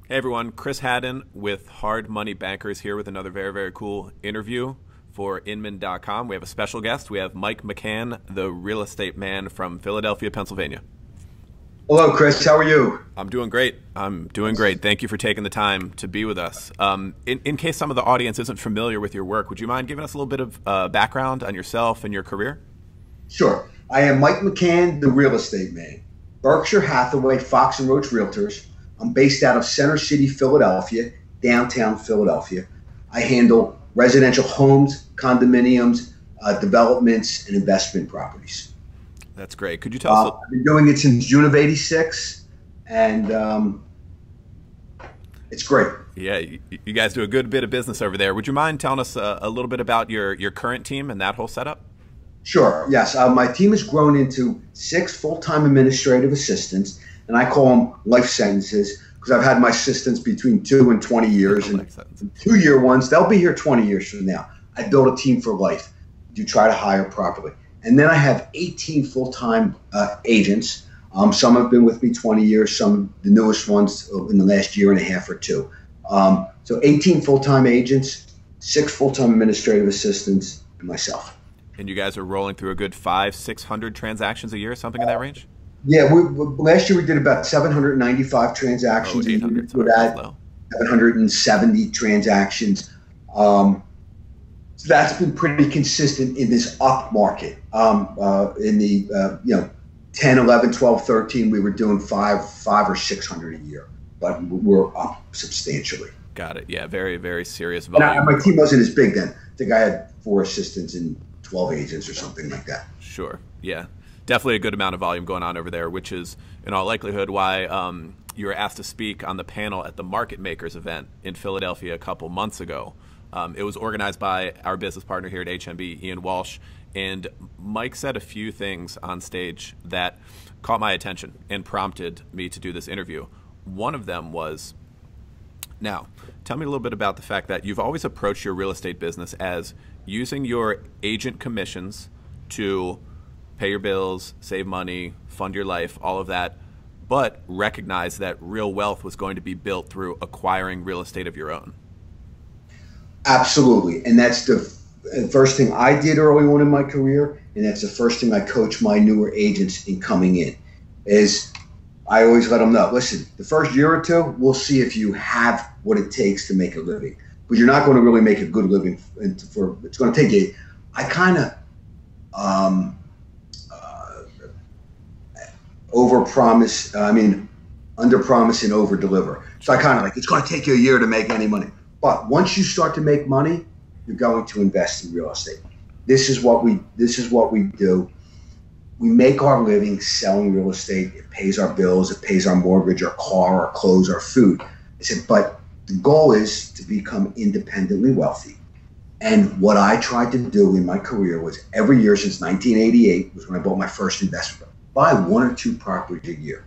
Hey everyone, Chris Haddon with Hard Money Bankers here with another very, very cool interview for Inman.com. We have a special guest. We have Mike McCann, the real estate man from Philadelphia, Pennsylvania. Hello, Chris. How are you? I'm doing great. Thank you for taking the time to be with us. In case some of the audience isn't familiar with your work, would you mind giving us a little bit of background on yourself and your career? Sure. I am Mike McCann, the real estate man. Berkshire Hathaway, Fox and Roach Realtors. I'm based out of Center City, Philadelphia, downtown Philadelphia. I handle residential homes, condominiums, developments, and investment properties. That's great. Could you tell us? I've been doing it since June of '86, and it's great. Yeah, you guys do a good bit of business over there. Would you mind telling us a little bit about your current team and that whole setup? Sure. Yes. My team has grown into 6 full-time administrative assistants, and I call them life sentences because I've had my assistants between 2 and 20 years. And 2-year ones, they'll be here 20 years from now. I build a team for life. You try to hire properly. And then I have 18 full-time agents. Some have been with me 20 years, some the newest ones in the last year and a half or two. So 18 full-time agents, 6 full-time administrative assistants, and myself. And you guys are rolling through a good 500-600 transactions a year, something in that range? Yeah, last year we did about 795 transactions. 800, so that 770 transactions. So that's been pretty consistent in this up market. In the 10, 11, 12, 13, we were doing 500 or 600 a year, but we're up substantially. Got it. Yeah, very, very serious volume. And my team wasn't as big then. I think I had 4 assistants and 12 agents or something like that. Sure. Yeah. Definitely a good amount of volume going on over there, which is in all likelihood why you were asked to speak on the panel at the Market Makers event in Philadelphia a couple months ago. It was organized by our business partner here at HMB, Ian Walsh, and Mike said a few things on stage that caught my attention and prompted me to do this interview. One of them was, now, tell me a little bit about the fact that you've always approached your real estate business as using your agent commissions to pay your bills, save money, fund your life, all of that, but recognize that real wealth was going to be built through acquiring real estate of your own. Absolutely. And that's the first thing I did early on in my career, and that's the first thing I coach my newer agents in coming in, is I always let them know, listen, the first year or two, we'll see if you have what it takes to make a living. But you're not going to really make a good living. It's going to take you. I kind of under-promise and over-deliver. So I kind of like, it's going to take you a year to make any money. But once you start to make money, you're going to invest in real estate. This is what we do. We make our living selling real estate. It pays our bills. It pays our mortgage, our car, our clothes, our food. I said, but the goal is to become independently wealthy. And what I tried to do in my career was every year since 1988 was when I bought my first investment. Buy 1 or 2 properties a year.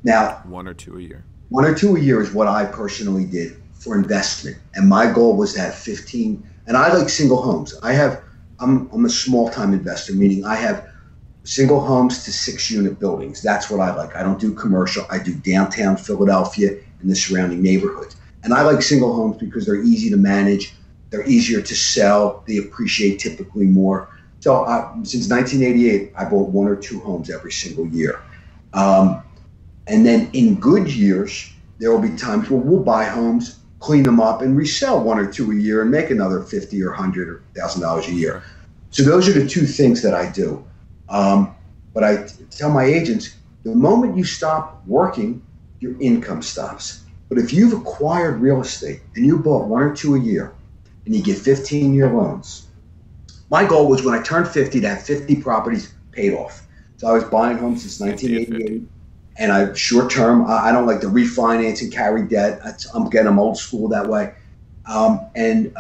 Now, 1 or 2 a year. 1 or 2 a year is what I personally did for investment. And my goal was to have 15. And I like single homes. I'm a small time investor, meaning I have single homes to 6-unit buildings. That's what I like. I don't do commercial. I do downtown Philadelphia and the surrounding neighborhoods. And I like single homes because they're easy to manage. They're easier to sell. They appreciate typically more. So since 1988, I bought 1 or 2 homes every single year. And then in good years, there will be times where we'll buy homes, clean them up, and resell 1 or 2 a year and make another $50 or $100 or $1,000 a year. So those are the 2 things that I do. But I tell my agents, the moment you stop working, your income stops. But if you've acquired real estate and you bought 1 or 2 a year and you get 15-year loans, my goal was when I turned 50 to have 50 properties paid off. So I was buying homes since 1988. And I short term, I don't like to refinance and carry debt. I'm old school that way. And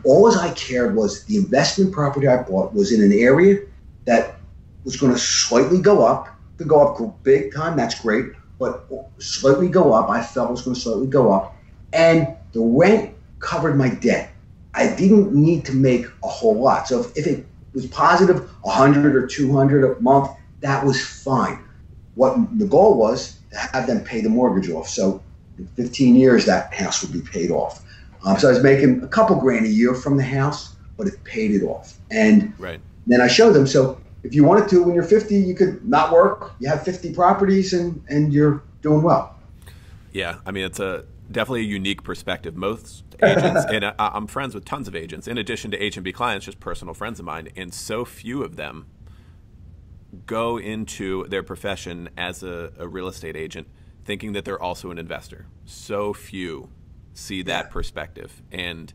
all I cared was the investment property I bought was in an area that was going to slightly go up. Could go up big time, that's great, but slightly go up. I felt it was going to slightly go up, and the rent covered my debt. I didn't need to make a whole lot. So if it was positive 100 or 200 a month, that was fine. What the goal was to have them pay the mortgage off. So In 15 years, that house would be paid off. So I was making a couple grand a year from the house, but it paid it off. And then I showed them, so if you wanted to, when you're 50, you could not work. You have 50 properties, and you're doing well. Yeah, I mean, it's definitely a unique perspective. Most agents, and I'm friends with tons of agents, in addition to H&B clients, just personal friends of mine, and so few of them go into their profession as a real estate agent thinking that they're also an investor. So few see that perspective, and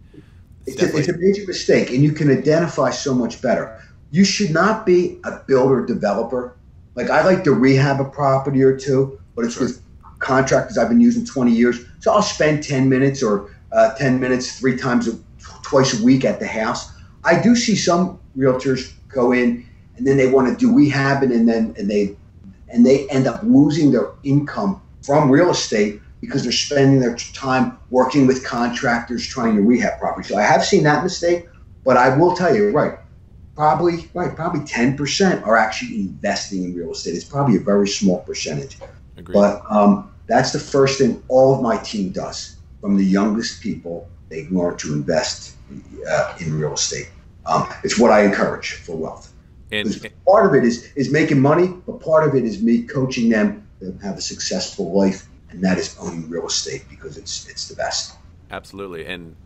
it's a major mistake, and you can identify so much better. You should not be a builder developer. Like, I like to rehab a property or two, but it's with contractors I've been using 20 years. So I'll spend 10 minutes or 10 minutes twice a week at the house. I do see some realtors go in and then they want to do rehabbing, and they end up losing their income from real estate because they're spending their time working with contractors trying to rehab property. So I have seen that mistake, but I will tell you, probably 10% are actually investing in real estate. It's probably a very small percentage. Agreed. But that's the first thing all of my team does. From the youngest people, they learn to invest in real estate. It's what I encourage for wealth. And part of it is making money, but part of it is me coaching them to have a successful life, and that is owning real estate, because it's the best. Absolutely. And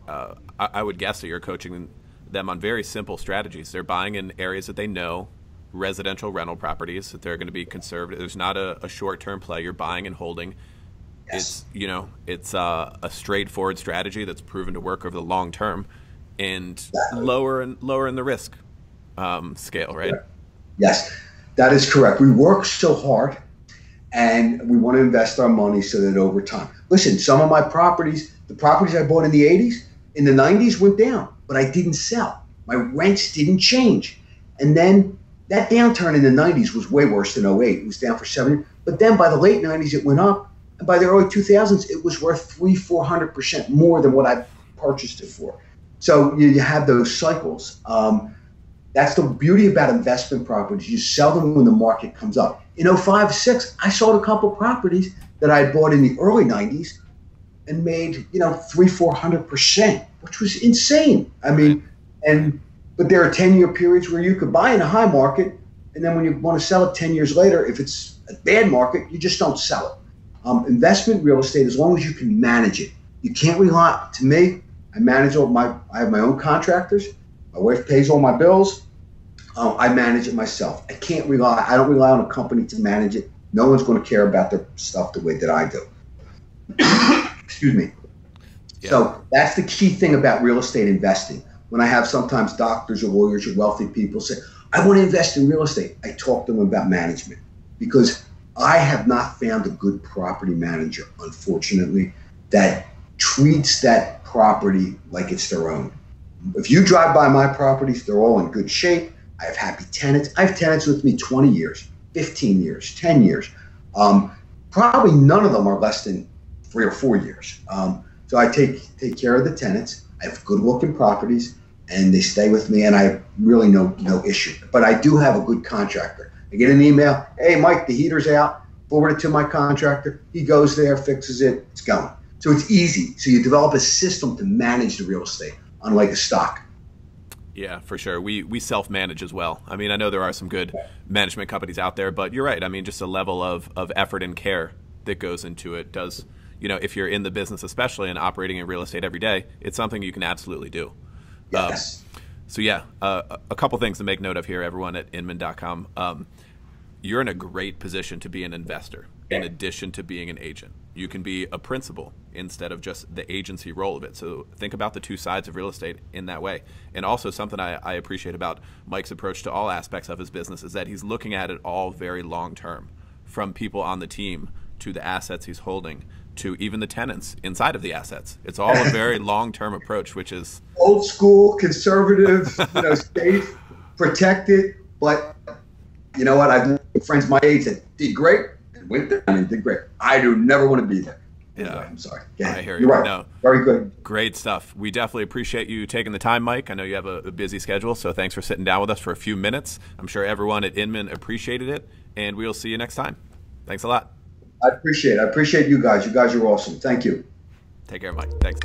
I would guess that you're coaching them on very simple strategies. They're buying in areas that they know, residential rental properties, that they're going to be conservative. There's not a short-term play. You're buying and holding. Yes. It's a straightforward strategy that's proven to work over the long term, and lower in the risk scale, right? Yes, that is correct. We work so hard, and we want to invest our money so that over time. Listen, some of my properties, the properties I bought in the 80s, in the 90s went down, but I didn't sell. My rents didn't change. And then that downturn in the 90s was way worse than '08. It was down for 7 years. But then by the late 90s, it went up. And by the early 2000s, it was worth 300-400% more than what I purchased it for. So you have those cycles. That's the beauty about investment properties. You sell them when the market comes up. In '05-06, I sold a couple properties that I had bought in the early 90s and made 300-400%, which was insane. I mean, but there are 10-year periods where you could buy in a high market, and then when you want to sell it 10 years later, if it's a bad market, you just don't sell it. Investment real estate, as long as you can manage it, you can't rely. To me, I have my own contractors. My wife pays all my bills. I manage it myself. I don't rely on a company to manage it. No one's going to care about their stuff the way that I do. Excuse me. Yeah. So that's the key thing about real estate investing. When I have sometimes doctors or lawyers or wealthy people say, I want to invest in real estate, I talk to them about management, because I have not found a good property manager, unfortunately, that treats that property like it's their own. If you drive by my properties, they're all in good shape. I have happy tenants. I have tenants with me 20 years, 15 years, 10 years. Probably none of them are less than 3 or 4 years. So I take care of the tenants. I have good looking properties, and they stay with me, and I have really no issue. But I do have a good contractor. I get an email, hey, Mike, the heater's out. Forward it to my contractor. He goes there, fixes it, it's going. So it's easy. So you develop a system to manage the real estate, unlike a stock. Yeah, for sure. We self-manage as well. I mean, I know there are some good management companies out there, but you're right. I mean, just a level of effort and care that goes into it does, if you're in the business especially and operating in real estate every day, it's something you can absolutely do. Yes. A couple things to make note of here, everyone at inman.com. You're in a great position to be an investor in addition to being an agent. You can be a principal instead of just the agency role of it. So think about the two sides of real estate in that way. And also something I appreciate about Mike's approach to all aspects of his business is that he's looking at it all very long term, from people on the team to the assets he's holding to even the tenants inside of the assets. It's all a very long-term approach, which is old school, conservative, safe, protected. But you know what? I've friends my age that did great and went down and did great. I do never want to be there. Yeah, I'm sorry. I hear you. You're right. No, very good. Great stuff. We definitely appreciate you taking the time, Mike. I know you have a busy schedule, so thanks for sitting down with us for a few minutes. I'm sure everyone at Inman appreciated it, and we'll see you next time. Thanks a lot. I appreciate it. I appreciate you guys. You guys are awesome. Thank you. Take care, Mike. Thanks.